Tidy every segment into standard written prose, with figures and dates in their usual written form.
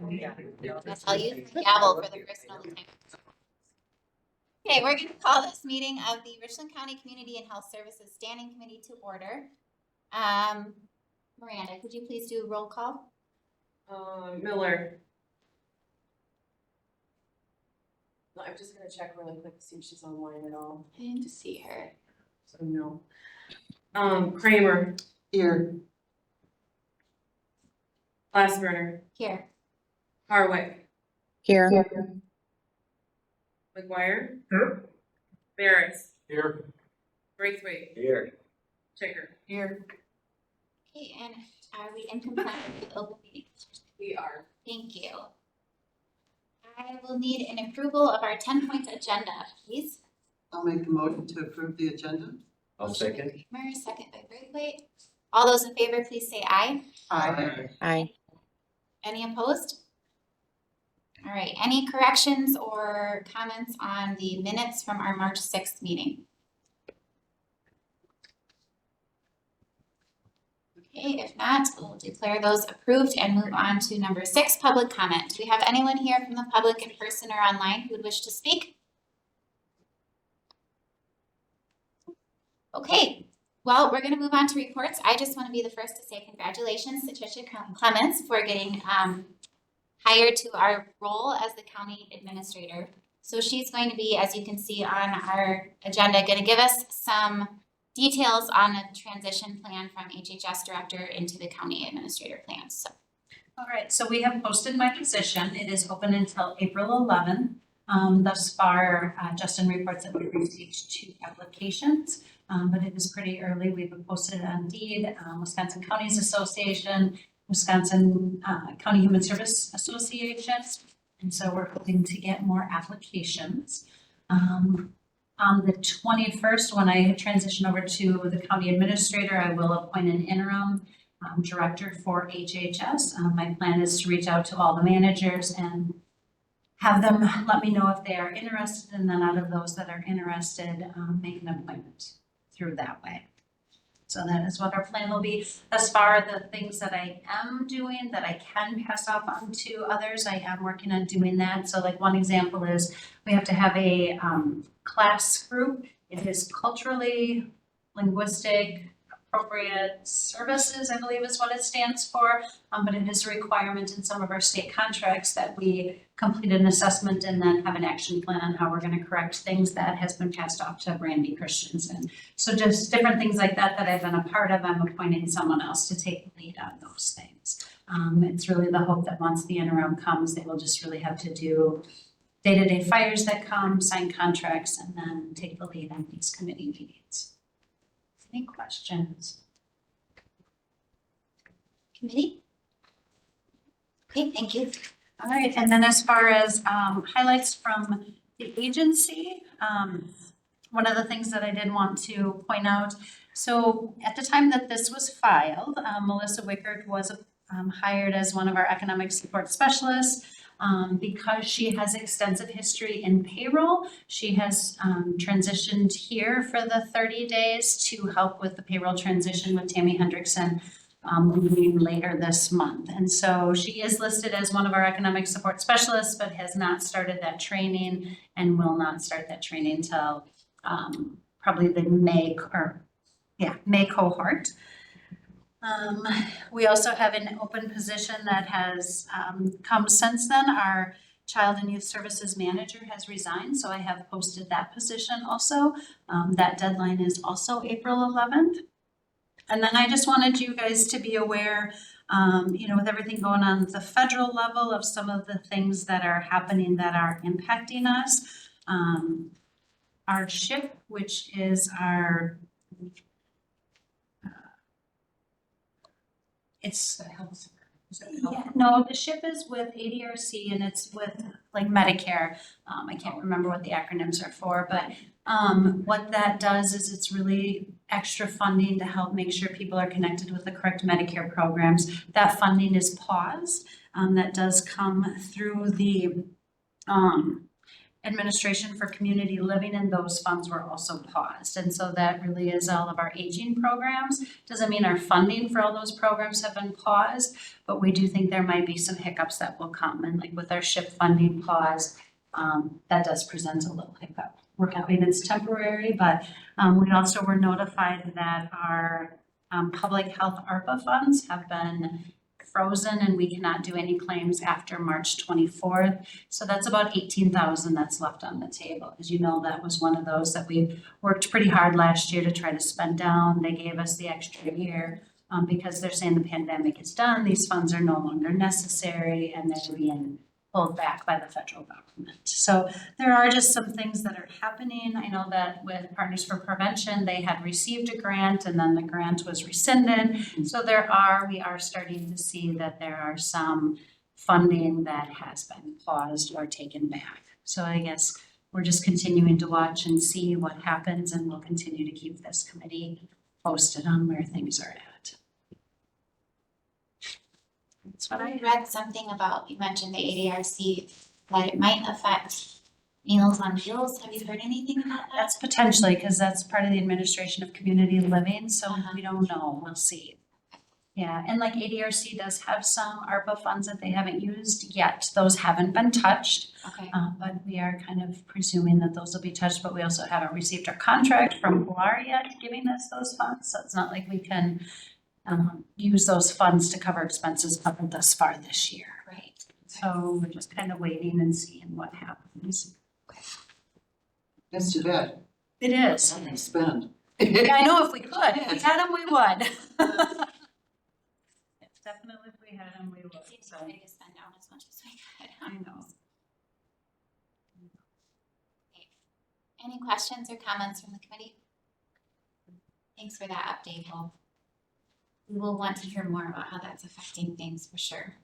I'll use the gavel for the first and only time. Okay, we're going to call this meeting of the Richland County Community and Health Services Standing Committee to order. Miranda, could you please do a roll call? Miller. I'm just going to check really quick to see if she's online at all. I need to see her. So no. Kramer. Here. Glassburner. Here. Harwick. Here. McGuire. Here. Barris. Here. Braithwaite. Here. Checker. Here. Okay, and are we in compliance with open meetings? We are. Thank you. I will need an approval of our 10-point agenda, please. I'll make the motion to approve the agenda. I'll second. Kramer, second by Braithwaite. All those in favor, please say aye. Aye. Aye. Any opposed? All right, any corrections or comments on the minutes from our March 6th meeting? Okay, if not, we'll declare those approved and move on to number 6, public comment. Do we have anyone here from the public in person or online who would wish to speak? Okay, well, we're going to move on to reports. I just want to be the first to say congratulations to Tricia Clements for getting hired to our role as the county administrator. So she's going to be, as you can see on our agenda, going to give us some details on the transition plan from HHS director into the county administrator plan. So. All right, so we have posted my position. It is open until April 11th. Thus far, Justin reports that we've received 2 applications, but it is pretty early. We've posted it on Indeed, Wisconsin Counties Association, Wisconsin County Human Service Association, and so we're hoping to get more applications. On the 21st, when I transition over to the county administrator, I will appoint an interim director for HHS. My plan is to reach out to all the managers and have them let me know if they are interested, and then out of those that are interested, make an appointment through that way. So that is what our plan will be. As far as the things that I am doing that I can pass off on to others, I am working on doing that. So like one example is we have to have a class group. It is culturally, linguistic, appropriate services, I believe is what it stands for. But it is a requirement in some of our state contracts that we complete an assessment and then have an action plan on how we're going to correct things that has been passed off to Brandy Christensen. So just different things like that that I've been a part of. I'm appointing someone else to take the lead on those things. It's really the hope that once the interim comes, they will just really have to do day-to-day fires that come, sign contracts, and then take the lead on these committee meetings. Any questions? Committee? Okay, thank you. All right, and then as far as highlights from the agency, one of the things that I did want to point out, so at the time that this was filed, Melissa Wickard was hired as one of our economic support specialists. Because she has extensive history in payroll, she has transitioned here for the 30 days to help with the payroll transition with Tammy Hendrickson leaving later this month. And so she is listed as one of our economic support specialists, but has not started that training and will not start that training until probably the May cohort. We also have an open position that has come since then. Our Child and Youth Services Manager has resigned, so I have posted that position also. That deadline is also April 11th. And then I just wanted you guys to be aware, with everything going on at the federal level of some of the things that are happening that are impacting us. Our SHIP, which is our no, the SHIP is with ADRC and it's with like Medicare. I can't remember what the acronyms are for, but what that does is it's really extra funding to help make sure people are connected with the correct Medicare programs. That funding is paused. That does come through the administration for community living, and those funds were also paused. And so that really is all of our aging programs. Doesn't mean our funding for all those programs have been paused, but we do think there might be some hiccups that will come. And like with our SHIP funding pause, that does present a little hiccup. We're hoping it's temporary, but we also were notified that our public health ARPA funds have been frozen and we cannot do any claims after March 24th. So that's about 18,000 that's left on the table. As you know, that was one of those that we worked pretty hard last year to try to spend down. They gave us the extra year because they're saying the pandemic is done. These funds are no longer necessary and they're being pulled back by the federal government. So there are just some things that are happening. I know that with Partners for Prevention, they had received a grant and then the grant was rescinded. So we are starting to see that there are some funding that has been paused or taken back. So I guess we're just continuing to watch and see what happens, and we'll continue to keep this committee posted on where things are at. That's what I read something about, you mentioned the ADRC, that it might affect Meals on Wheels. Have you heard anything about that? That's potentially, because that's part of the administration of community living, so we don't know, we'll see. Yeah, and like ADRC does have some ARPA funds that they haven't used yet, those haven't been touched. Okay. But we are kind of presuming that those will be touched, but we also haven't received our contract from Guar yet giving us those funds, so it's not like we can use those funds to cover expenses covered thus far this year. Right. So we're just kind of waiting and seeing what happens. That's too bad. It is. Spend. Yeah, I know if we could. If we had them, we would. Definitely if we had them, we would. Seems So like to spend down as much as we could. I know. Any questions or comments from the committee? Thanks for that update, Hope. We will want to hear more about how that's affecting things for sure.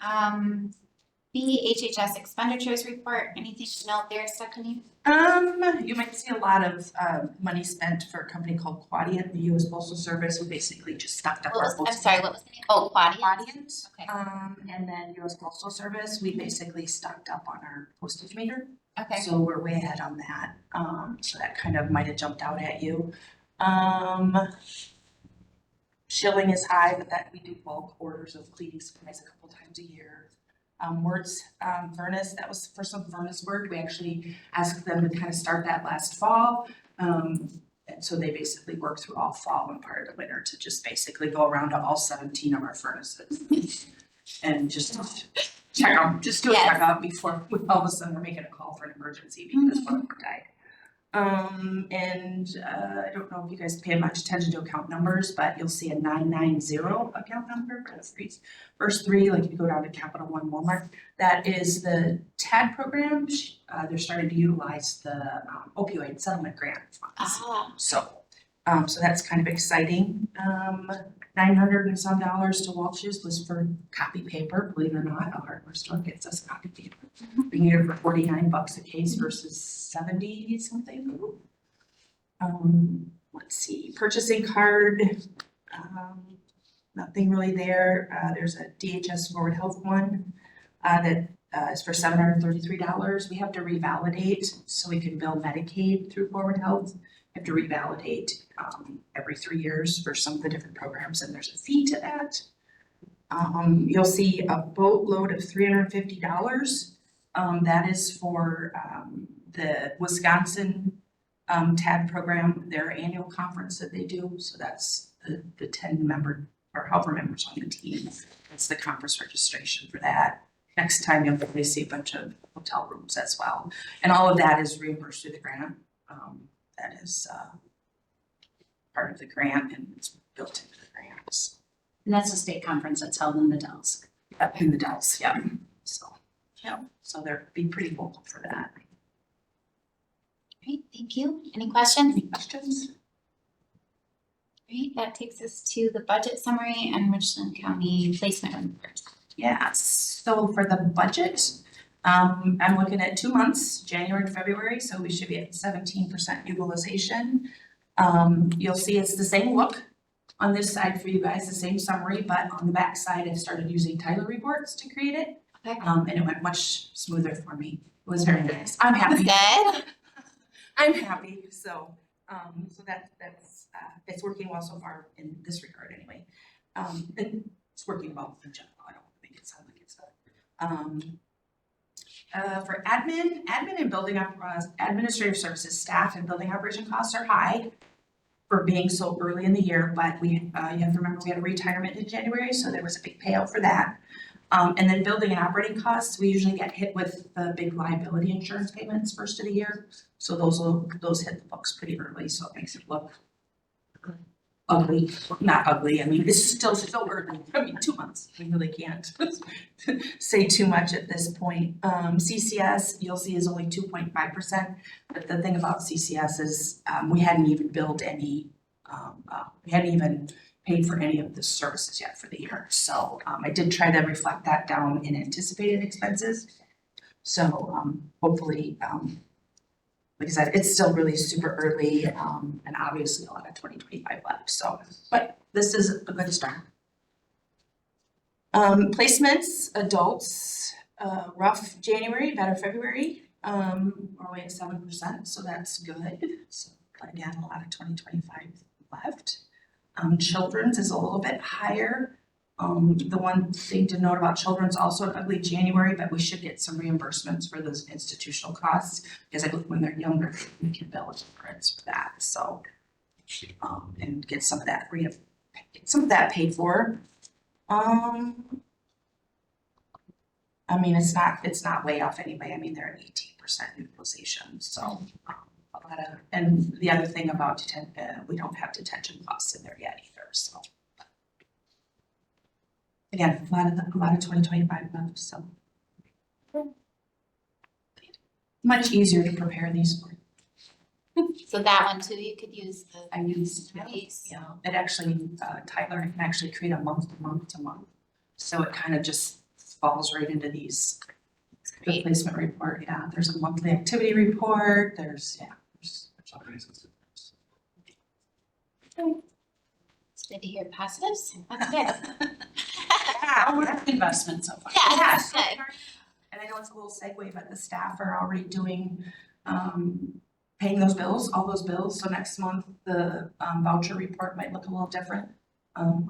BHHS expenditures report, anything to note there, Stephanie? You might see a lot of money spent for a company called Quadient, the U.S. Postal Service. We basically just stocked up our I'm postal. sorry, what was the name? Oh, Quadient? Quadient. Okay. And then U.S. Postal Service, we basically stocked up on our postage meter. Okay. So we're way ahead on that. So that kind of might have jumped out at you. Shilling is high, but that we do bulk orders of cleaning supplies a couple times a year. Words, furnace, that was for some furnace work. We actually asked them to kind of start that last fall. And so they basically work through all fall and part of the winter to just basically go around to all 17 of our furnaces. And just check out, just do a Yes. checkup before all of a sudden we're making a call for an emergency because one of them died. I don't know if you guys pay much attention to account numbers, but you'll see a 990 account number for the first three, like if you go down to Capital One Walmart, that is the TAD program. They're starting to utilize the opioid settlement grant funds. So that's kind of exciting. $900 and some to Walsh's was for copy paper, believe it or not, a hardware store gets us copy paper. We get it for $49 a case versus 70 something. Let's see, purchasing card, nothing really there. There's a DHS Forward Health one that is for $733. We have to revalidate so we can bill Medicaid through Forward Health. We have to revalidate every 3 years for some of the different programs, and there's a fee to that. You'll see a boatload of $350. That is for the Wisconsin TAD program, their annual conference that they do. So that's the 10 member or however members on the team. That's the conference registration for that. Next time you'll probably see a bunch of hotel rooms as well. And all of that is reimbursed through the grant. That is part of the grant and it's built into the grants. And that's a state conference that's held in the Dells. Yep, in the Dells, yeah. So they're being pretty vocal for that. Great, thank you. Any questions? Any questions? Great, that takes us to the budget summary and Richland County placement report. Yeah, so for the budget, I'm looking at 2 months, January and February, so we should be at 17% utilization. You'll see it's the same look on this side for you guys, the same summary, but on the back side, I started using Tyler reports to create it. Okay. And it went much smoother for me. was very nice. I'm happy. Good. I'm happy, so that's, it's working well so far in this regard anyway. And it's working well in general, I don't make it sound like it's not. For admin and building up, administrative services, staff and building operation costs are high for being so early in the year, but you have to remember we had a retirement in January, so there was a big payout for that. And then building and operating costs, we usually get hit with the big liability insurance payments first of the year. So those hit the books pretty early, so it makes it look ugly, not ugly, I mean, it's still early, I mean, 2 months, we really can't say too much at this point. CCS, you'll see is only 2.5%, but the thing about CCS is, we hadn't even billed any, we hadn't even paid for any of the services yet for the year. So, I did try to reflect that down in anticipated expenses. So, hopefully, like I said, it's still really super early, and obviously a lot of 2025 left, so, but this is a good start. Placements, adults, rough January, better February, we're only at 7%, so that's good. So, again, a lot of 2025 left. Children's is a little bit higher. The one thing to note about children's also an ugly January, but we should get some reimbursements for those institutional costs, because I believe when they're younger, we can bill insurance for that, so. And get some of that paid for. I mean, it's not way off anyway, I mean, they're at 18% utilization, so. And the other thing about we don't have detention costs in there yet either, so. Again, a lot of 2025 left, so. Much easier to prepare these for. So that one too, you could use the. I used, Nice. yeah, it actually, Tyler can actually create a month to month to month. So it kind of just falls right into these Great. replacement report, yeah, there's a monthly activity report, there's all kinds of stuff. It's good to hear positives. That's good. Well, we're an investment so far. Yes, good. And I know it's a little segue, but the staff are already doing, paying those bills, all those bills. So next month, the voucher report might look a little different,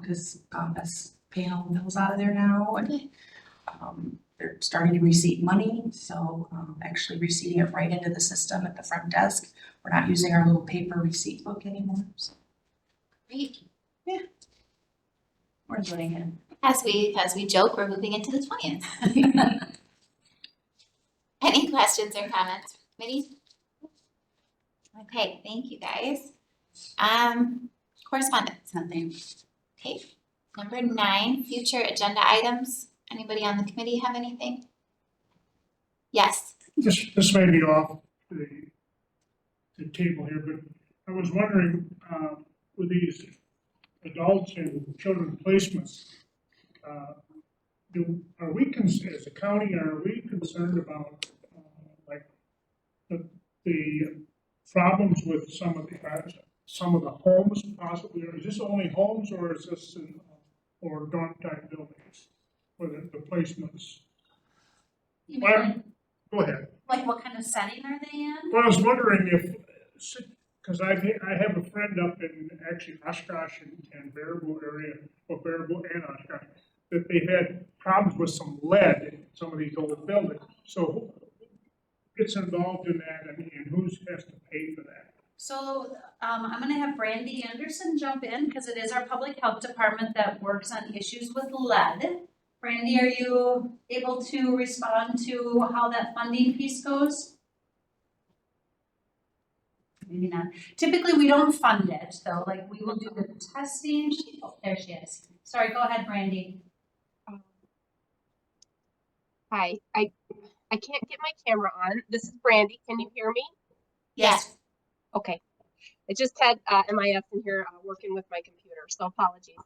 because that's paying all the bills out of there now. And they're starting to receipt money, so actually receipting it right into the system at the front desk. We're not using our little paper receipt book anymore, so Great. we're doing it. As we joke, we're moving into the 20th. Any questions or comments from committee? Okay, thank you guys. Correspondence. Something. Okay, number 9, future agenda items. Anybody on the committee have anything? Yes. This may be off the table here, but I was wondering, with these adults and children placements, are we, as a county, are we concerned about, like, the problems with some of the homes possibly? Or is this only homes, or is this, or dorm type buildings, or the placements? You mean like, Go ahead. like what kind of setting are they in? Well, I was wondering if, because I have a friend up in actually Oshkosh and Baraboo area, or Baraboo and Oshkosh, that they had problems with some lead in some of these old buildings. So who gets involved in that, and who has to pay for that? So I'm gonna have Brandy Anderson jump in because it is our public health department that works on issues with lead. Brandy, are you able to respond to how that funding piece goes? Maybe not. Typically, we don't fund it, though, like we will do the testing. Oh, there she is. Sorry, go ahead, Brandy. Hi, I can't get my camera on. This is Brandy. Can you hear me? Yes. Okay. I just had MIS in here working with my computer, so apologies.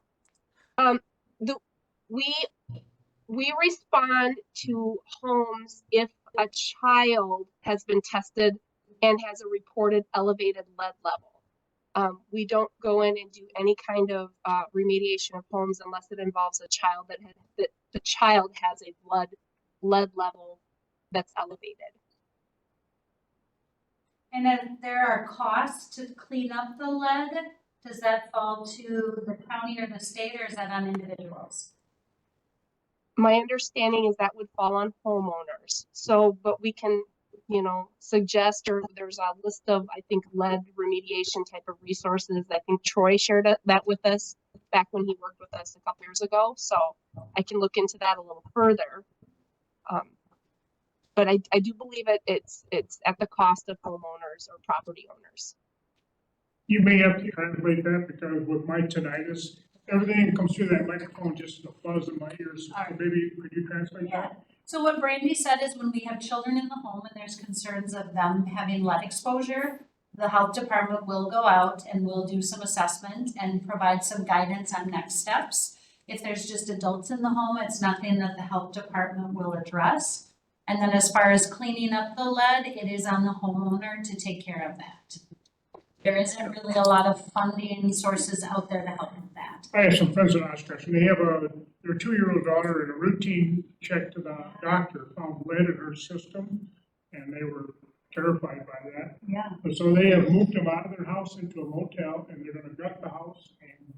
We respond to homes if a child has been tested and has a reported elevated lead level. We don't go in and do any kind of remediation of homes unless it involves a child that the child has a lead level that's elevated. And then there are costs to clean up the lead. Does that fall to the county or the state, or is that on individuals? My understanding is that would fall on homeowners. So, but we can, suggest, or there's a list of, I think, lead remediation type of resources. I think Troy shared that with us back when he worked with us a couple years ago. So I can look into that a little further. But I do believe it's at the cost of homeowners or property owners. You may have to translate that because with my tinnitus, everything that comes through that microphone just a buzz in my ears. So maybe could you translate that? So what Brandy said is when we have children in the home and there's concerns of them having lead exposure, the health department will go out and will do some assessment and provide some guidance on next steps. If there's just adults in the home, it's nothing that the health department will address. And then as far as cleaning up the lead, it is on the homeowner to take care of that. There isn't really a lot of funding sources out there to help with that. I have some friends in Oshkosh, and they have their 2-year-old daughter in a routine check to the doctor found lead in her system, and they were terrified by that. Yeah. And so they have moved them out of their house into a motel, and they're gonna gut the house and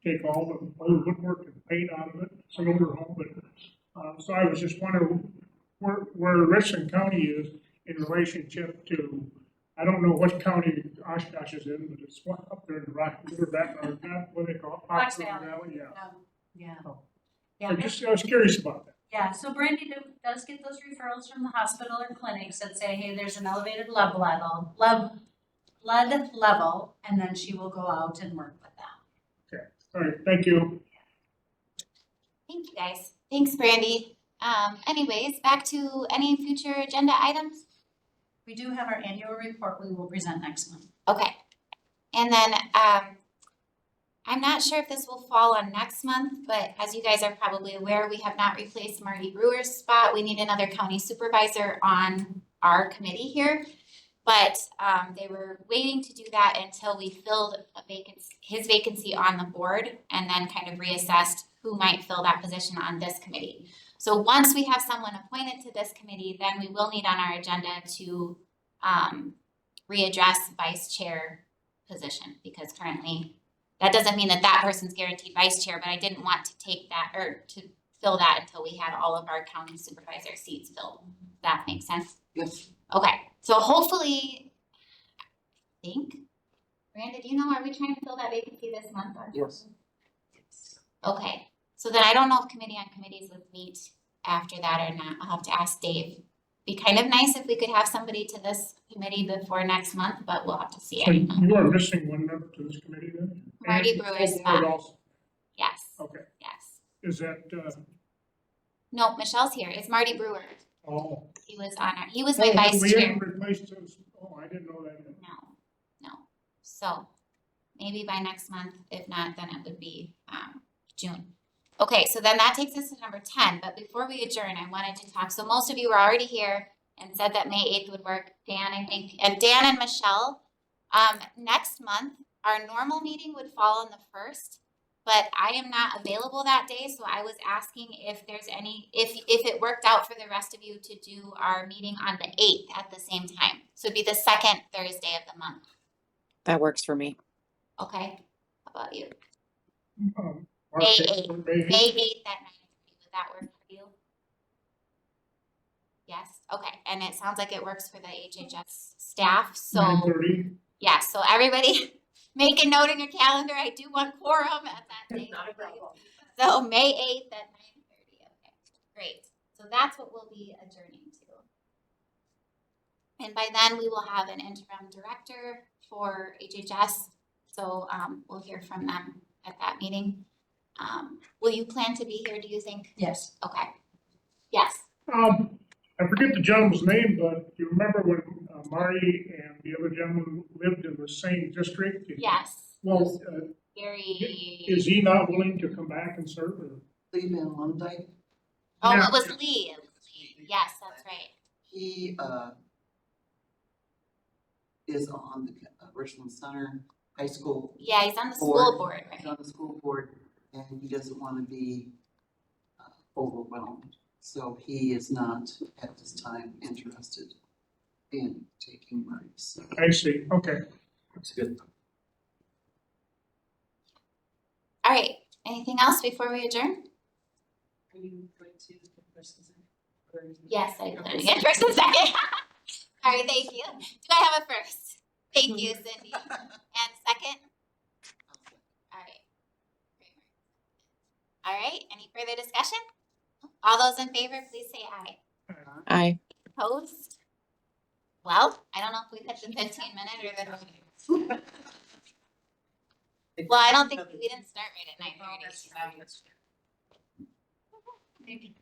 take all the old woodwork and paint out of it. It's an older home, but, so I was just wondering where Richland County is in relationship to, I don't know what county Oshkosh is in, but it's up there in the Rocky River, what they call it? Fox Fox Valley. Valley, yeah. Yeah. Oh. Yeah. I was curious about that. Yeah, so Brandy does get those referrals from the hospital or clinics that say, hey, there's an elevated lead level, and then she will go out and work with them. Okay, all right, thank you. Thank you, guys. Thanks, Brandy. Anyways, back to any future agenda items? We do have our annual report we will present next month. Okay. And then, I'm not sure if this will fall on next month, but as you guys are probably aware, we have not replaced Marty Brewer's spot. We need another county supervisor on our committee here. But they were waiting to do that until we filled his vacancy on the board and then kind of reassessed who might fill that position on this committee. So once we have someone appointed to this committee, then we will need on our agenda to readdress vice chair position, because currently that doesn't mean that person's guaranteed vice chair, but I didn't want to take that or to fill that until we had all of our county supervisor seats filled. That makes sense? Yes. Okay, so hopefully, I think, Miranda, do you know, are we trying to fill that vacancy this month? Yes. Okay, so then I don't know if committee on committees would meet after that or not. I'll have to ask Dave. Be kind of nice if we could have somebody to this committee before next month, but we'll have to see. So you are missing one member to this committee then? Marty Brewer's And spot. also. Yes, Okay, yes. is that, No, Michelle's here. It's Marty Brewer. oh. He was my vice We chair. haven't replaced his, I didn't know that. No. So maybe by next month. If not, then it would be June. Okay, so then that takes us to number 10. But before we adjourn, I wanted to talk. So most of you were already here and said that May 8th would work. Dan, I think, and Dan and Michelle. Next month, our normal meeting would fall on the 1st, but I am not available that day. So I was asking if there's if it worked out for the rest of you to do our meeting on the 8th at the same time. So it'd be the second Thursday of the month. That works for me. Okay, how about you? May May 8th. May 8th at 9:30. Would that work for you? Yes, okay, and it sounds like it works for the HHS staff, so, 9:30, yeah, so everybody make a note in your calendar, I do want quorum at that date. Not a problem. So May 8th at 9:30, okay, great, so that's what we'll be adjourning to. And by then, we will have an interim director for HHS, so, we'll hear from them at that meeting. Will you plan to be here, do you think? Yes. Okay. Yes. I forget the gentleman's name, but do you remember when Marty and the other gentleman lived in the same district? Yes. Well, Gary. is he not willing to come back and serve, or? Lee Van Lundijk, Oh, Yeah. it was Lee. Yes, that's right. he is on the Richland Center High School. Yeah, he's on the school board, He's right? on the school board, and he doesn't want to be overwhelmed. So he is not at this time interested. and taking marks. I see, okay. That's good. All right, anything else before we adjourn? Are you going to the first and second? Or are you- Yes, I learned again first and second. All right, thank you. Do I have a first? Thank you, Cindy. And second? All right. All right, any further discussion? All those in favor, please say aye. Aye. Opposed? Well, I don't know if we picked the 15-minute or the. Well, I don't think we didn't start right at 9:30. Maybe.